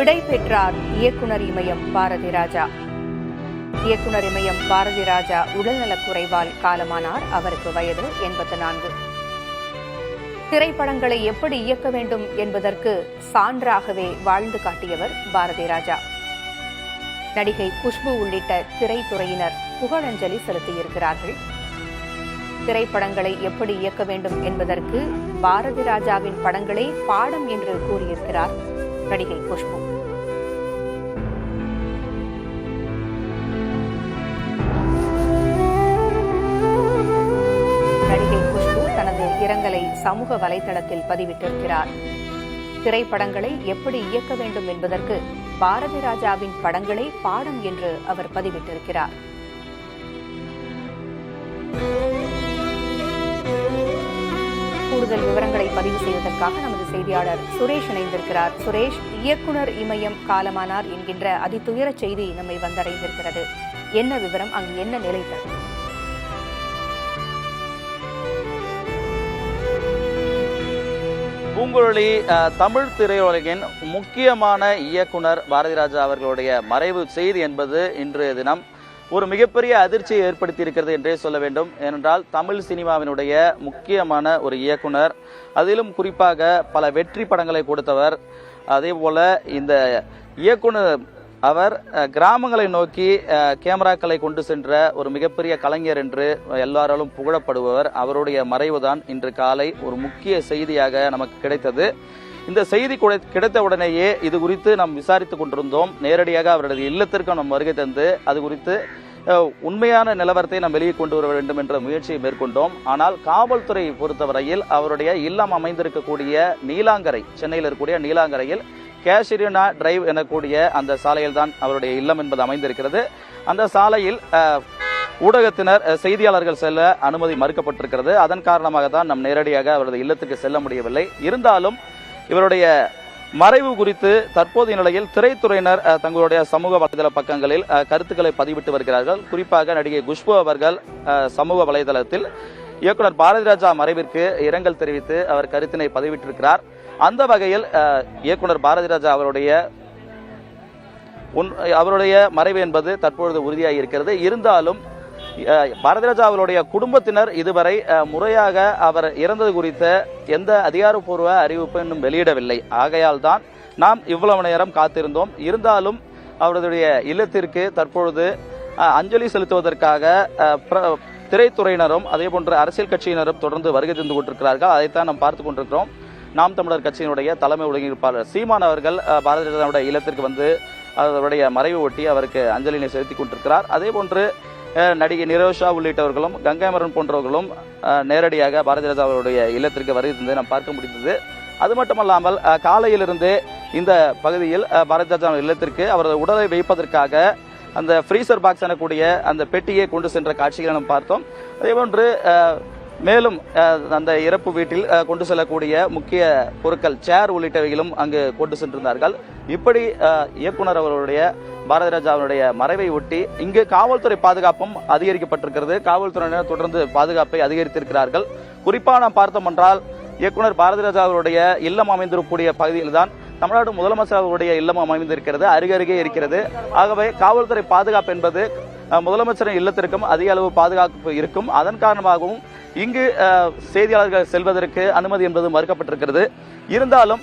விடை பெற்றார் இயக்குனர் இமயம் பாரதி ராஜா. இயக்குனர் இமயம் பாரதி ராஜா உடல்நலக் குறைவால் காலமானார். அவருக்கு வயது 84. திரைப்படங்களை எப்படி இயக்க வேண்டும் என்பதற்கு சான்றாகவே வாழ்ந்து காட்டியவர் பாரதி ராஜா. நடிகை குஷ்பு உள்ளிட்ட திரைத்துறையினர் புகழஞ்சலி செலுத்தியிருக்கிறார்கள். திரைப்படங்களை எப்படி இயக்க வேண்டும் என்பதற்கு பாரதி ராஜாவின் படங்களே பாடம் என்று கூறியிருக்கிறார் நடிகை குஷ்பு. நடிகை குஷ்பு தனது இரங்கலை சமூக வலைதளத்தில் பதிவிட்டிருக்கிறார். திரைப்படங்களை எப்படி இயக்க வேண்டும் என்பதற்கு பாரதி ராஜாவின் படங்களே பாடம் என்று அவர் பதிவிட்டிருக்கிறார். கூடுதல் விவரங்களை பதிவு செய்வதற்காக நமது செய்தியாளர் சுரேஷ் இணைந்திருக்கிறார். சுரேஷ், இயக்குனர் இமயம் காலமானார் என்கின்ற அதிதுயர செய்தி நம்மை வந்தடைந்திருக்கிறது. என்ன விவரம்? அங்கு என்ன நிலைத்தது? பூங்குழலி, தமிழ் திரையுலகின் முக்கியமான இயக்குனர் பாரதி ராஜா அவர்களுடைய மறைவு செய்தி என்பது இன்றைய தினம் ஒரு மிகப்பெரிய அதிர்ச்சியை ஏற்படுத்தி இருக்கிறது என்றே சொல்ல வேண்டும். ஏனென்றால் தமிழ் சினிமாவினுடைய முக்கியமான ஒரு இயக்குனர், அதிலும் குறிப்பாக பல வெற்றி படங்களை கொடுத்தவர். அதே போல இந்த இயக்குனர் அவர் கிராமங்களை நோக்கி கேமராக்களை கொண்டு சென்ற ஒரு மிகப்பெரிய கலைஞர் என்று எல்லாராலும் புகழப்படுபவர். அவருடைய மறைவுதான் இன்று காலை ஒரு முக்கிய செய்தியாக நமக்கு கிடைத்தது. இந்த செய்தி கிடைத்த உடனேயே இது குறித்து நாம் விசாரித்துக் கொண்டிருந்தோம். நேரடியாக அவரது இல்லத்திற்கு நாம் வருகை தந்து அது குறித்து உண்மையான நிலவரத்தை நாம் வெளியே கொண்டு வர வேண்டும் என்ற முயற்சியை மேற்கொண்டோம். ஆனால் காவல்துறை பொறுத்தவரையில் அவருடைய இல்லம் அமைந்திருக்கக்கூடிய நீலாங்கரை, சென்னையில் இருக்கக்கூடிய நீலாங்கரையில் கேஷரினா டிரைவ் எனக்கூடிய அந்த சாலையில் தான் அவருடைய இல்லம் என்பது அமைந்திருக்கிறது. அந்த சாலையில் ஊடகத்தினர், செய்தியாளர்கள் செல்ல அனுமதி மறுக்கப்பட்டிருக்கிறது. அதன் காரணமாக தான் நாம் நேரடியாக அவரது இல்லத்துக்கு செல்ல முடியவில்லை. இருந்தாலும் இவருடைய மறைவு குறித்து தற்போதைய நிலையில் திரைத்துறையினர் தங்களுடைய சமூக வலைதள பக்கங்களில் கருத்துக்களை பதிவிட்டு வருகிறார்கள். குறிப்பாக நடிகை குஷ்பு அவர்கள் சமூக வலைதளத்தில் இயக்குனர் பாரதி ராஜா மறைவிற்கு இரங்கல் தெரிவித்து அவர் கருத்தினை பதிவிட்டிருக்கிறார். அந்த வகையில் இயக்குனர் பாரதி ராஜா அவருடைய மறைவு என்பது தற்பொழுது உறுதியாகி இருக்கிறது. இருந்தாலும் பாரதி ராஜா அவருடைய குடும்பத்தினர் இதுவரை முறையாக அவர் இறந்தது குறித்த எந்த அதிகாரப்பூர்வ அறிவிப்பு இன்னும் வெளியிடவில்லை. ஆகையால் தான் நாம் இவ்வளவு நேரம் காத்திருந்தோம். இருந்தாலும் அவருடைய இல்லத்திற்கு தற்பொழுது அஞ்சலி செலுத்துவதற்காக திரைத்துறையினரும் அதே போன்ற அரசியல் கட்சியினரும் தொடர்ந்து வருகை தந்து கொண்டிருக்கிறார்கள். அதைத்தான் நாம் பார்த்துக் கொண்டிருக்கிறோம். நாம் தமிழர் கட்சியினுடைய தலைமை ஒருங்கிணைப்பாளர் சீமான் அவர்கள் பாரதி ராஜாவுடைய இல்லத்திற்கு வந்து அவருடைய மறைவு ஒட்டி அவருக்கு அஞ்சலினை செலுத்திக் கொண்டிருக்கிறார். அதே போன்று நடிகை நிரோஷா உள்ளிட்டவர்களும் கங்கைமரன் போன்றவர்களும் நேரடியாக பாரதி ராஜா அவருடைய இல்லத்திற்கு வருகை தந்து நாம் பார்க்க முடிந்தது. அது மட்டுமல்லாமல் காலையிலிருந்து இந்த பகுதியில் பாரதி ராஜா இல்லத்திற்கு அவரது உடலை வைப்பதற்காக அந்த ஃப்ரீசர் பாக்ஸ் எனக்கூடிய அந்த பெட்டியை கொண்டு சென்ற காட்சிகளை நாம் பார்த்தோம். அதேபோன்று மேலும் அந்த இறப்பு வீட்டில் கொண்டு செல்லக்கூடிய முக்கிய பொருட்கள், சேர் உள்ளிட்டவைகளும் அங்கு கொண்டு சென்றிருந்தார்கள். இப்படி இயக்குனர் அவருடைய பாரதி ராஜா அவருடைய மறைவை ஒட்டி இங்கு காவல்துறை பாதுகாப்பும் அதிகரிக்கப்பட்டிருக்கிறது. காவல்துறையினர் தொடர்ந்து பாதுகாப்பை அதிகரித்திருக்கிறார்கள். குறிப்பாக நாம் பார்த்தோம் என்றால் இயக்குனர் பாரதி ராஜா அவருடைய இல்லம் அமைந்திருக்கக்கூடிய பகுதியில் தான் தமிழ்நாடு முதலமைச்சர் அவருடைய இல்லம் அமைந்திருக்கிறது, அருகருகே இருக்கிறது. ஆகவே காவல்துறை பாதுகாப்பு என்பது முதலமைச்சரின் இல்லத்திற்கும் அதிக அளவு பாதுகாப்பு இருக்கும். அதன் காரணமாகவும் இங்கு செய்தியாளர்கள் செல்வதற்கு அனுமதி என்பது மறுக்கப்பட்டிருக்கிறது. இருந்தாலும்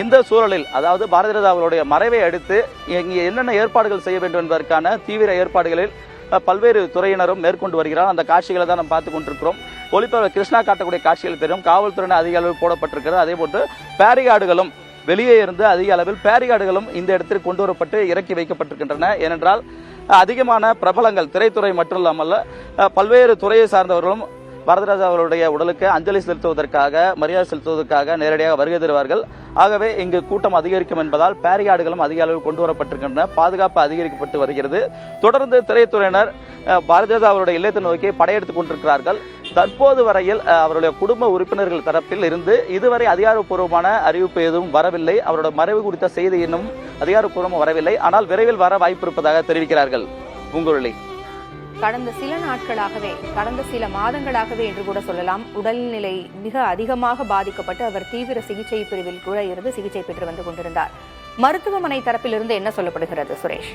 இந்த சூழலில், அதாவது பாரதி ராஜா அவருடைய மறைவை அடுத்து இங்கே என்னென்ன ஏற்பாடுகள் செய்ய வேண்டும் என்பதற்கான தீவிர ஏற்பாடுகளில் பல்வேறு துறையினரும் மேற்கொண்டு வருகிறார். அந்த காட்சிகளை தான் நாம் பார்த்துக் கொண்டிருக்கிறோம். ஒளிப்பதிவாளர் கிருஷ்ணா காட்டக்கூடிய காட்சிகள் தெரியும். காவல்துறையினர் அதிக அளவில் போடப்பட்டிருக்கிறது. அதே போன்று பேரிகார்டுகளும் வெளியே இருந்து அதிக அளவில் பேரிகார்டுகளும் இந்த இடத்திற்கு கொண்டு வரப்பட்டு இறக்கி வைக்கப்பட்டிருக்கின்றன. ஏனென்றால் அதிகமான பிரபலங்கள், திரைத்துறை மட்டும் இல்லாமல் பல்வேறு துறையை சார்ந்தவர்களும் பாரதி ராஜா அவருடைய உடலுக்கு அஞ்சலி செலுத்துவதற்காக, மரியாதை செலுத்துவதற்காக நேரடியாக வருகை தருவார்கள். ஆகவே இங்கு கூட்டம் அதிகரிக்கும் என்பதால் பேரிகார்டுகளும் அதிக அளவில் கொண்டு வரப்பட்டிருக்கின்றன. பாதுகாப்பு அதிகரிக்கப்பட்டு வருகிறது. தொடர்ந்து திரைத்துறையினர் பாரதி ராஜா அவருடைய இல்லத்தை நோக்கி படையெடுத்துக் கொண்டிருக்கிறார்கள். தற்போது வரையில் அவருடைய குடும்ப உறுப்பினர்கள் தரப்பில் இருந்து இதுவரை அதிகாரப்பூர்வமான அறிவிப்பு எதுவும் வரவில்லை. அவருடைய மறைவு குறித்த செய்தி இன்னும் அதிகாரப்பூர்வமாக வரவில்லை. ஆனால் விரைவில் வர வாய்ப்பு இருப்பதாக தெரிவிக்கிறார்கள். பூங்குழலி, கடந்த சில நாட்களாகவே, கடந்த சில மாதங்களாகவே என்று கூட சொல்லலாம், உடல்நிலை மிக அதிகமாக பாதிக்கப்பட்டு அவர் தீவிர சிகிச்சை பிரிவில் கூட இருந்து சிகிச்சை பெற்று வந்து கொண்டிருந்தார். மருத்துவமனை தரப்பிலிருந்து என்ன சொல்லப்படுகிறது சுரேஷ்?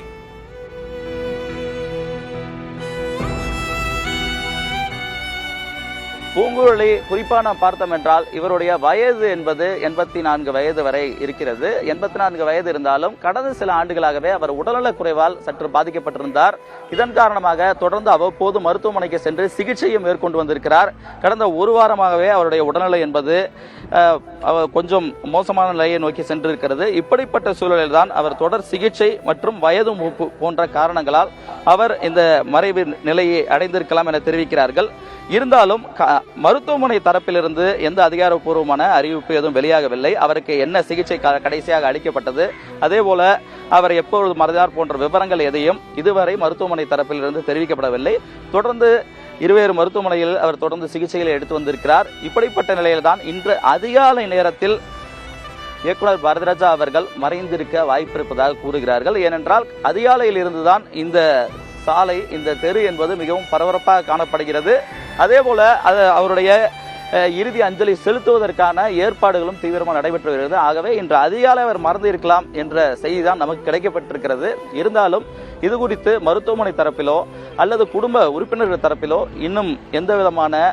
பூங்குழலி குறிப்பா நாம் பார்த்தோம் என்றால் இவருடைய வயது என்பது 84 வயது வரை இருக்கிறது. 84 வயது இருந்தாலும் கடந்த சில ஆண்டுகளாகவே அவர் உடல்நலக் குறைவால் சற்று பாதிக்கப்பட்டிருந்தார். இதன் காரணமாக தொடர்ந்து அவ்வப்போது மருத்துவமனைக்கு சென்று சிகிச்சையை மேற்கொண்டு வந்திருக்கிறார். கடந்த ஒரு வாரமாகவே அவருடைய உடல்நிலை என்பது கொஞ்சம் மோசமான நிலையை நோக்கி சென்றிருக்கிறது. இப்படிப்பட்ட சூழலில் தான் அவர் தொடர் சிகிச்சை மற்றும் வயது மூப்பு போன்ற காரணங்களால் அவர் இந்த மறைவு நிலையை அடைந்திருக்கலாம் என தெரிவிக்கிறார்கள். இருந்தாலும் மருத்துவமனை தரப்பிலிருந்து எந்த அதிகாரப்பூர்வமான அறிவிப்பு எதுவும் வெளியாகவில்லை. அவருக்கு என்ன சிகிச்சை கடைசியாக அளிக்கப்பட்டது, அதே போல அவர் எப்பொழுது மறைந்தார் போன்ற விவரங்கள் எதையும் இதுவரை மருத்துவமனை தரப்பிலிருந்து தெரிவிக்கப்படவில்லை. தொடர்ந்து இருவேறு மருத்துவமனையில் அவர் தொடர்ந்து சிகிச்சைகளை எடுத்து வந்திருக்கிறார். இப்படிப்பட்ட நிலையில்தான் இன்று அதிகாலை நேரத்தில் இயக்குனர் பாரதிராஜா அவர்கள் மறைந்திருக்க வாய்ப்பிருப்பதாக கூறுகிறார்கள். ஏனென்றால் அதிகாலையில் இருந்துதான் இந்த சாலை, இந்த தெரு என்பது மிகவும் பரபரப்பாக காணப்படுகிறது. அதே போல அவருடைய இறுதி அஞ்சலி செலுத்துவதற்கான ஏற்பாடுகளும் தீவிரமாக நடைபெற்று வருகிறது. ஆகவே இன்று அதிகாலை அவர் மறந்து இருக்கலாம் என்ற செய்தி தான் நமக்கு கிடைக்கப்பட்டிருக்கிறது. இருந்தாலும் இது குறித்து மருத்துவமனை தரப்பிலோ அல்லது குடும்ப உறுப்பினர்கள் தரப்பிலோ இன்னும் எந்த விதமான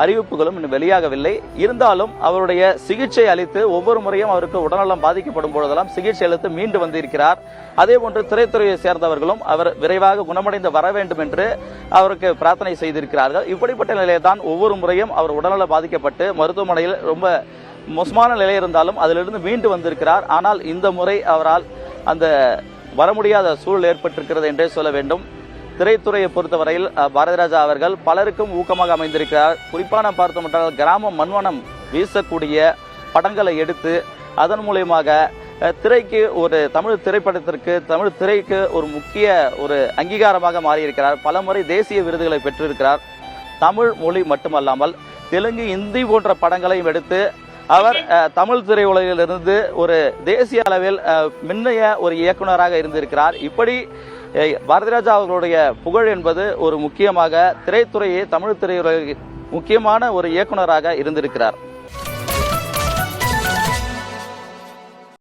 அறிவிப்புகளும் இன்னும் வெளியாகவில்லை. இருந்தாலும் அவருடைய சிகிச்சை அளித்து ஒவ்வொரு முறையும் அவருக்கு உடல்நலம் பாதிக்கப்படும் பொழுதெல்லாம் சிகிச்சை அளித்து மீண்டு வந்திருக்கிறார். அதே போன்று திரைத்துறையை சேர்ந்தவர்களும் அவர் விரைவாக குணமடைந்து வர வேண்டும் என்று அவருக்கு பிரார்த்தனை செய்திருக்கிறார்கள். இப்படிப்பட்ட நிலையில் தான் ஒவ்வொரு முறையும் அவர் உடல்நலம் பாதிக்கப்பட்டு மருத்துவமனையில் ரொம்ப மோசமான நிலை இருந்தாலும் அதிலிருந்து மீண்டு வந்திருக்கிறார். ஆனால் இந்த முறை அவரால் அந்த வர முடியாத சூழல் ஏற்பட்டிருக்கிறது என்றே சொல்ல வேண்டும். திரைத்துறையை பொறுத்தவரையில் பாரதிராஜா அவர்கள் பலருக்கும் ஊக்கமாக அமைந்திருக்கிறார். குறிப்பாக நாம் பார்த்தோம் என்றால் கிராம மண்வனம் வீசக்கூடிய படங்களை எடுத்து அதன் மூலயமாக திரைக்கு ஒரு தமிழ் திரைப்படத்திற்கு, தமிழ் திரைக்கு ஒரு முக்கிய ஒரு அங்கீகாரமாக மாறியிருக்கிறார். பல முறை தேசிய விருதுகளை பெற்றிருக்கிறார். தமிழ் மொழி மட்டுமல்லாமல் தெலுங்கு, இந்தி போன்ற படங்களையும் எடுத்து அவர் தமிழ் திரையுலகிலிருந்து ஒரு தேசிய அளவில் மின்னைய ஒரு இயக்குநராக இருந்திருக்கிறார். இப்படி பாரதிராஜா அவர்களுடைய புகழ் என்பது ஒரு முக்கியமாக திரைத்துறையை தமிழ் திரையுலகில் முக்கியமான ஒரு இயக்குநராக இருந்திருக்கிறார்.